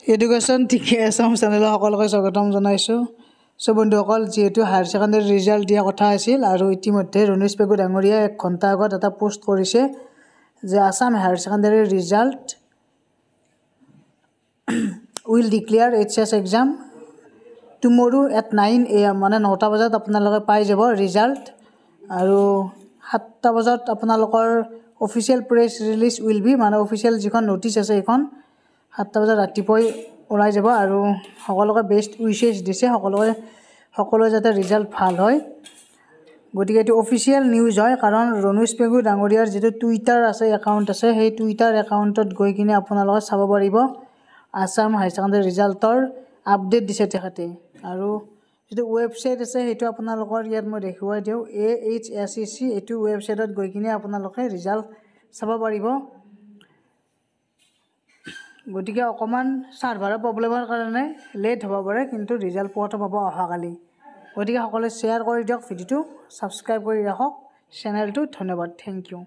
Education ঠিকে আছাম চেনেলৰ সকলোকে স্বাগতম জনাইছোঁ। সো বন্ধুসকল, যেহেতু হায়াৰ ছেকেণ্ডাৰী ৰিজাল্ট দিয়া কথা আছিল আৰু ইতিমধ্যে ৰণুজ পেগু ডাঙৰীয়াই 1 ঘণ্টা আগত এটা পোষ্ট কৰিছে যে Assam higher secondary result will declare HS exam টুমৰো at 9 AM, মানে 9টা বজাত আপোনালোকে পাই যাব ৰিজাল্ট। আৰু 7টা বজাত আপোনালোকৰ official press release will be, মানে অফিচিয়েল যিখন নটিছ আছে সেইখন 7টা বজাত ৰাতিপুৱাই ওলাই যাব। আৰু সকলোকে বেষ্ট উইচেছ দিছে, সকলোৱে যাতে ৰিজাল্ট ভাল হয়। গতিকে এইটো অফিচিয়েল নিউজ হয়, কাৰণ ৰণুজ পেগু ডাঙৰীয়াৰ যিটো টুইটাৰ আছে, একাউণ্ট আছে, সেই টুইটাৰ একাউণ্টত গৈ কিনে আপোনালোকে চাব পাৰিব আছাম হায়াৰ ছেকেণ্ডাৰী ৰিজাল্টৰ আপডেট দিছে তেখেতে। আৰু যিটো ৱেবছাইট আছে সেইটো আপোনালোকৰ ইয়াত মই দেখুৱাই দিওঁ, AHSEC, এইটো ৱেবছাইটত গৈ কিনে আপোনালোকে ৰিজাল্ট চাব পাৰিব। গতিকে অকণমান ছাৰ্ভাৰৰ প্ৰব্লেমৰ কাৰণে লেট হ'ব পাৰে, কিন্তু ৰিজাল্ট পোৱাটো পাব অহাকালি। গতিকে সকলোৱে শ্বেয়াৰ কৰি দিয়ক ভিডিঅ'টো, ছাবস্ক্ৰাইব কৰি ৰাখক চেনেলটো। ধন্যবাদ, থেংক ইউ।